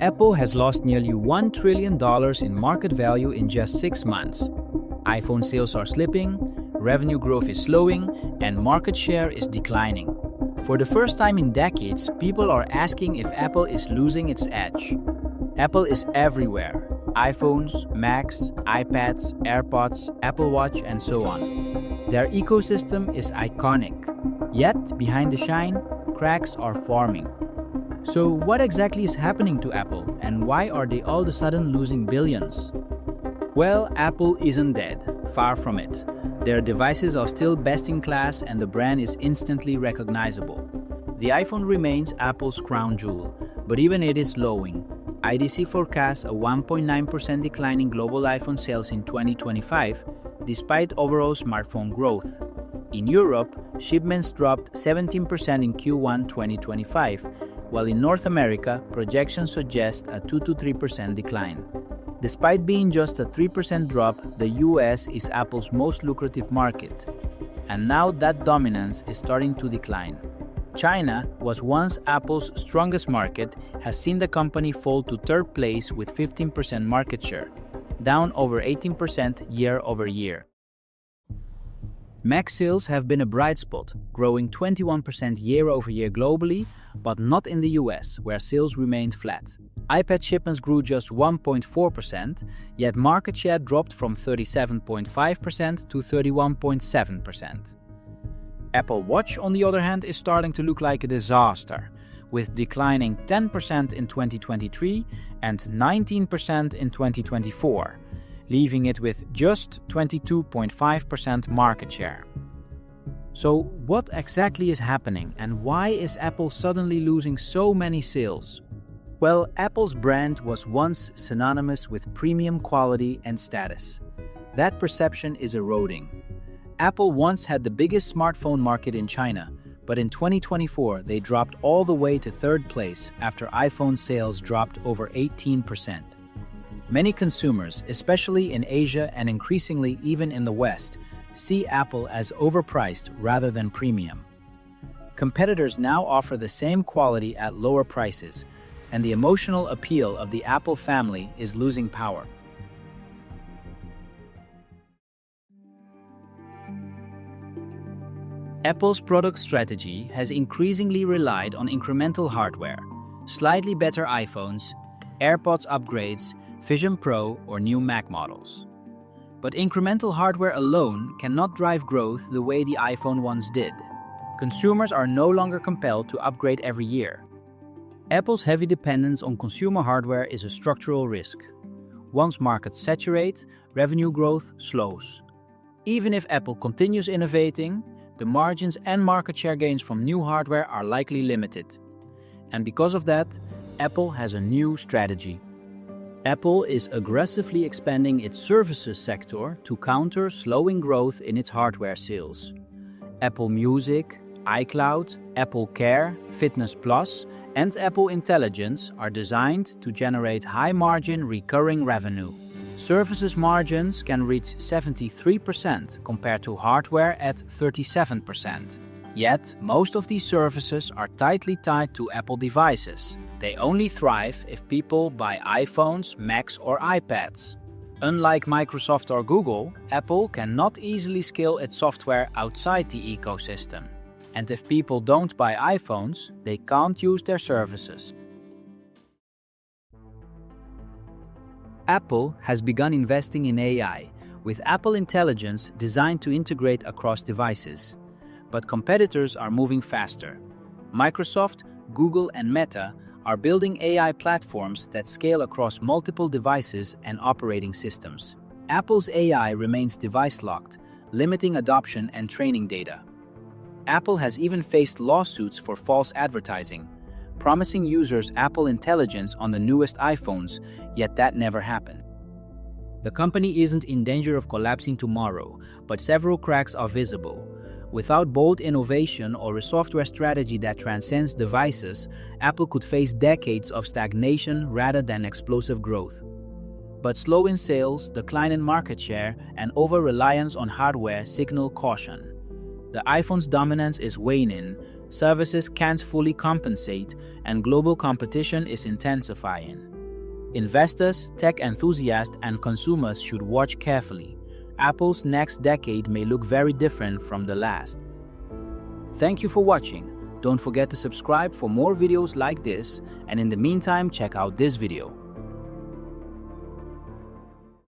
Apple has lost nearly $1 trillion in market value in just 6 months. iPhone sales are slipping, revenue growth is slowing, and market share is declining. For the first time in decades, people are asking if Apple is losing its edge. Apple is everywhere: iPhones, Macs, iPads, AirPods, Apple Watch, and so on. Their ecosystem is iconic. Yet, behind the shine, cracks are forming. So what exactly is happening to Apple, and why are they all of a sudden losing billions? Well, Apple isn't dead, far from it. Their devices are still best in class and the brand is instantly recognizable. The iPhone remains Apple's crown jewel, but even it is slowing. IDC forecasts a 1.9% decline in global iPhone sales in 2025, despite overall smartphone growth. In Europe, shipments dropped 17% in Q1 2025, while in North America, projections suggest a 2 to 3% decline. Despite being just a 3% drop, the US is Apple's most lucrative market, and now that dominance is starting to decline. China was once Apple's strongest market, has seen the company fall to third place with 15% market share, down over 18% year over year. Mac sales have been a bright spot, growing 21% year over year globally, but not in the US, where sales remained flat. iPad shipments grew just 1.4%, yet market share dropped from 37.5% to 31.7%. Apple Watch, on the other hand, is starting to look like a disaster, with declining 10% in 2023 and 19% in 2024, leaving it with just 22.5% market share. So what exactly is happening, and why is Apple suddenly losing so many sales? Well, Apple's brand was once synonymous with premium quality and status. That perception is eroding. Apple once had the biggest smartphone market in China, but in 2024 they dropped all the way to third place after iPhone sales dropped over 18%. Many consumers, especially in Asia and increasingly even in the West, see Apple as overpriced rather than premium. Competitors now offer the same quality at lower prices, and the emotional appeal of the Apple family is losing power. Apple's product strategy has increasingly relied on incremental hardware, slightly better iPhones, AirPods upgrades, Vision Pro, or new Mac models. But incremental hardware alone cannot drive growth the way the iPhone once did. Consumers are no longer compelled to upgrade every year. Apple's heavy dependence on consumer hardware is a structural risk. Once markets saturate, revenue growth slows. Even if Apple continues innovating, the margins and market share gains from new hardware are likely limited. And because of that, Apple has a new strategy. Apple is aggressively expanding its services sector to counter slowing growth in its hardware sales. Apple Music, iCloud, Apple Care, Fitness Plus, and Apple Intelligence are designed to generate high-margin recurring revenue. Services margins can reach 73% compared to hardware at 37%. Yet, most of these services are tightly tied to Apple devices. They only thrive if people buy iPhones, Macs, or iPads. Unlike Microsoft or Google, Apple cannot easily scale its software outside the ecosystem. And if people don't buy iPhones, they can't use their services. Apple has begun investing in AI, with Apple Intelligence designed to integrate across devices. But competitors are moving faster. Microsoft, Google, and Meta are building AI platforms that scale across multiple devices and operating systems. Apple's AI remains device-locked, limiting adoption and training data. Apple has even faced lawsuits for false advertising, promising users Apple Intelligence on the newest iPhones, yet that never happened. The company isn't in danger of collapsing tomorrow, but several cracks are visible. Without bold innovation or a software strategy that transcends devices, Apple could face decades of stagnation rather than explosive growth. But slow in sales, decline in market share, and over-reliance on hardware signal caution. The iPhone's dominance is waning, Services can't fully compensate, and global competition is intensifying. Investors, tech enthusiasts, and consumers should watch carefully. Apple's next decade may look very different from the last. Thank you for watching. Don't forget to subscribe for more videos like this, and in the meantime, check out this video.